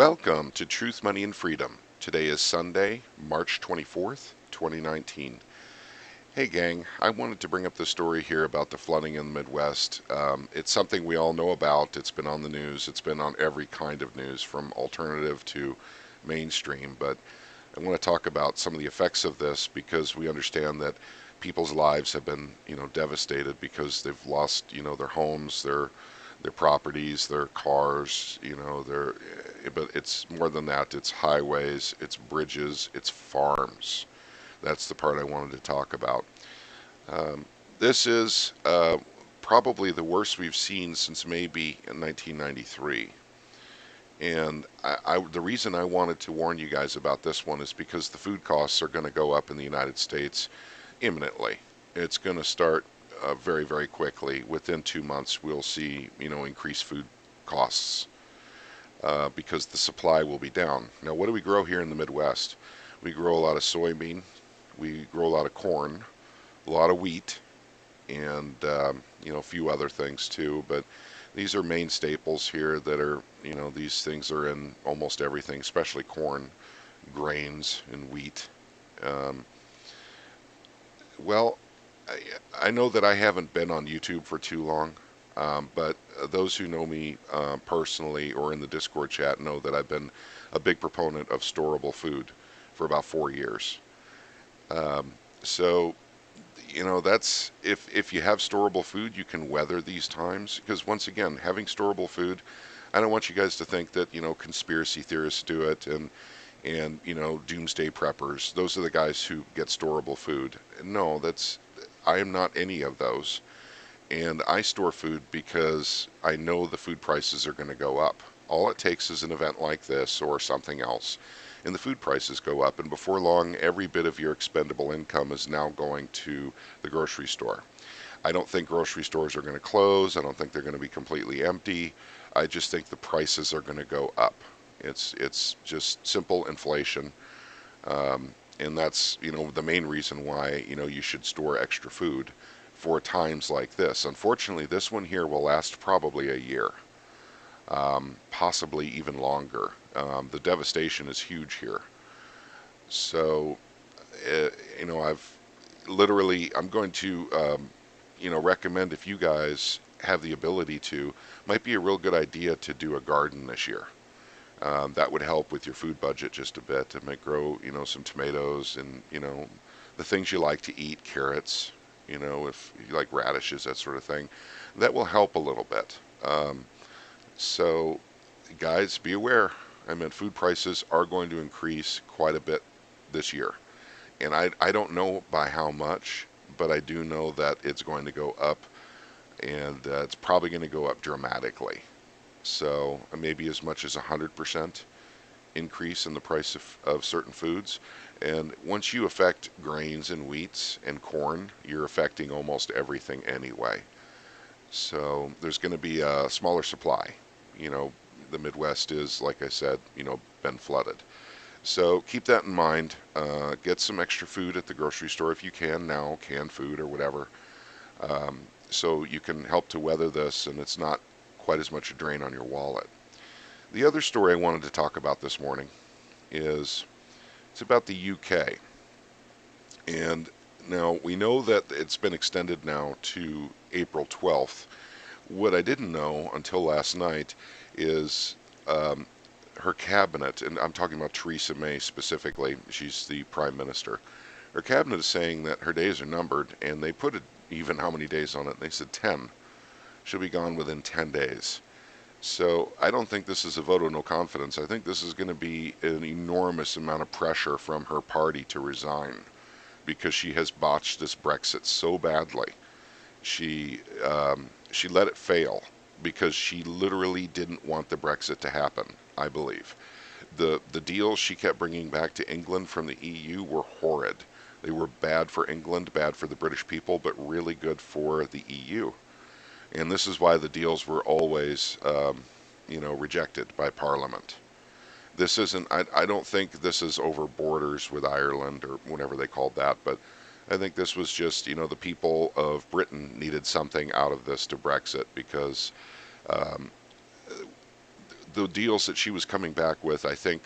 Welcome to Truth, Money, and Freedom. Today is Sunday, March 24th, 2019. Hey gang, I wanted to bring up the story here about the flooding in the Midwest. It's something we all know about. It's been on the news. It's been on every kind of news, from alternative to mainstream. But I want to talk about some of the effects of this because we understand that people's lives have been, devastated because they've lost, their homes, their properties, their cars, but it's more than that. It's highways, it's bridges, it's farms. That's the part I wanted to talk about. This is probably the worst we've seen since maybe in 1993. And the reason I wanted to warn you guys about this one is because the food costs are going to go up in the United States imminently. It's going to start very, very quickly. Within 2 months, we'll see, increased food costs because the supply will be down. Now, what do we grow here in the Midwest? We grow a lot of soybean, we grow a lot of corn, a lot of wheat, and a few other things too. But these are main staples here that are, these things are in almost everything, especially corn, grains, and wheat. Um, well, I know that I haven't been on YouTube for too long, but those who know me personally or in the Discord chat know that I've been a big proponent of storable food for about 4 years. Um, so, that's if you have storable food, you can weather these times. Because once again, having storable food, I don't want you guys to think that conspiracy theorists do it and doomsday preppers. Those are the guys who get storable food. No, I am not any of those. And I store food because I know the food prices are going to go up. All it takes is an event like this or something else, and the food prices go up. And before long, every bit of your expendable income is now going to the grocery store. I don't think grocery stores are going to close. I don't think they're going to be completely empty. I just think the prices are going to go up. It's just simple inflation. And that's, the main reason why, you should store extra food for times like this. Unfortunately, this one here will last probably a year, possibly even longer. The devastation is huge here. So, I've literally, I'm going to, recommend if you guys have the ability to, might be a real good idea to do a garden this year. That would help with your food budget just a bit. It might grow, some tomatoes and, the things you like to eat, carrots, if you like radishes, that sort of thing. That will help a little bit. So, guys, be aware. I mean, food prices are going to increase quite a bit this year. And I don't know by how much, but I do know that it's going to go up, and it's probably going to go up dramatically. So maybe as much as 100% increase in the price of certain foods. And once you affect grains and wheats and corn, you're affecting almost everything anyway. So there's going to be a smaller supply. The Midwest is, like I said, been flooded. So keep that in mind. Get some extra food at the grocery store if you can now, canned food or whatever. So you can help to weather this and it's not quite as much a drain on your wallet. The other story I wanted to talk about this morning is it's about the UK. And now we know that it's been extended now to April 12th. What I didn't know until last night is her cabinet, and I'm talking about Theresa May specifically, she's the prime minister. Her cabinet is saying that her days are numbered, and they put even how many days on it. They said 10. She'll be gone within 10 days. So I don't think this is a vote of no confidence. I think this is going to be an enormous amount of pressure from her party to resign because she has botched this Brexit so badly. She let it fail because she literally didn't want the Brexit to happen, I believe. The deals she kept bringing back to England from the EU were horrid. They were bad for England, bad for the British people, but really good for the EU. And this is why the deals were always, rejected by Parliament. This isn't, I don't think this is over borders with Ireland or whatever they called that, but I think this was just, the people of Britain needed something out of this to Brexit because um, the deals that she was coming back with, I think,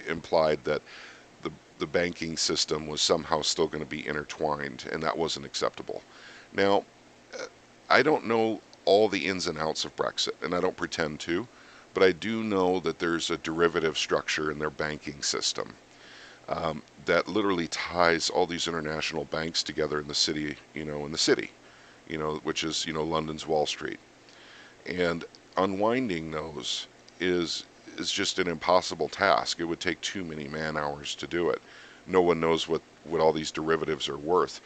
implied that the the banking system was somehow still going to be intertwined, and that wasn't acceptable. Now, I don't know all the ins and outs of Brexit, and I don't pretend to, but I do know that there's a derivative structure in their banking system that literally ties all these international banks together in the city, which is, London's Wall Street. And unwinding those is is just an impossible task. It would take too many man hours to do it. No one knows what all these derivatives are worth.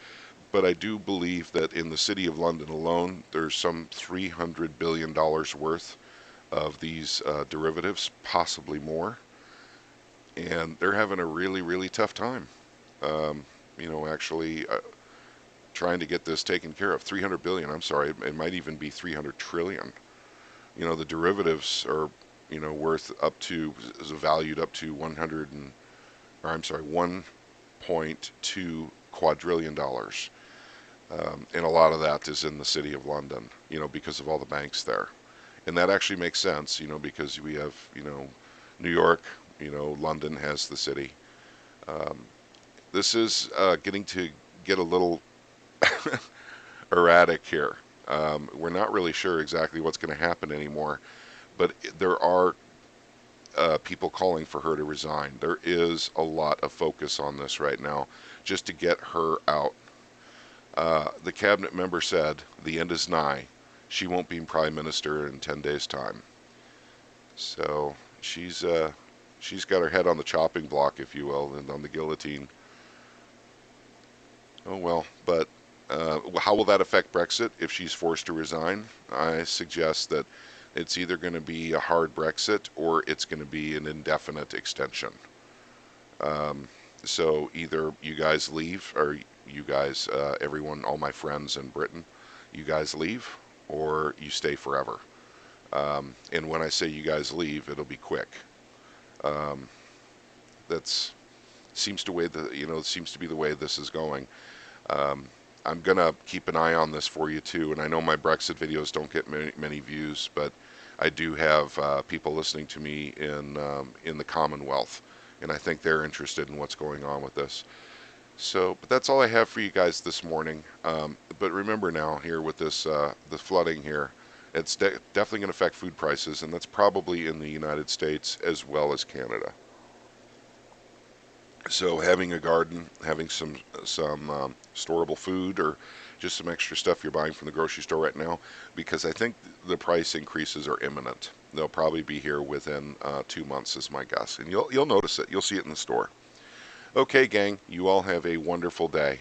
But I do believe that in the city of London alone, there's some $300 billion worth of these derivatives, possibly more. And they're having a really, really tough time, actually trying to get this taken care of. 300 billion, I'm sorry, it might even be 300 trillion. The derivatives are, worth up to, is valued up to 1.2 quadrillion dollars. And a lot of that is in the city of London, because of all the banks there. And that actually makes sense, because we have, New York, London has the city. Um, this is getting to get a little erratic here. We're not really sure exactly what's going to happen anymore, but there are people calling for her to resign. There is a lot of focus on this right now just to get her out. The cabinet member said the end is nigh. She won't be prime minister in 10 days' time. So she's got her head on the chopping block, if you will, and on the guillotine. Oh well, but how will that affect Brexit if she's forced to resign? I suggest that it's either going to be a hard Brexit or it's going to be an indefinite extension. Um, so either you guys leave, or you guys, everyone, all my friends in Britain, you guys leave, or you stay forever. And when I say you guys leave, it'll be quick. Um, that's seems to be the way this is going. Um, I'm gonna keep an eye on this for you too, and I know my Brexit videos don't get many views, but I do have people listening to me in the Commonwealth, and I think they're interested in what's going on with this. So, but that's all I have for you guys this morning. But remember now, here with this the flooding here, it's definitely going to affect food prices, and that's probably in the United States as well as Canada. So having a garden, having some storable food, or just some extra stuff you're buying from the grocery store right now, because I think the price increases are imminent. They'll probably be here within 2 months, is my guess, and you'll notice it. You'll see it in the store. Okay, gang, you all have a wonderful day.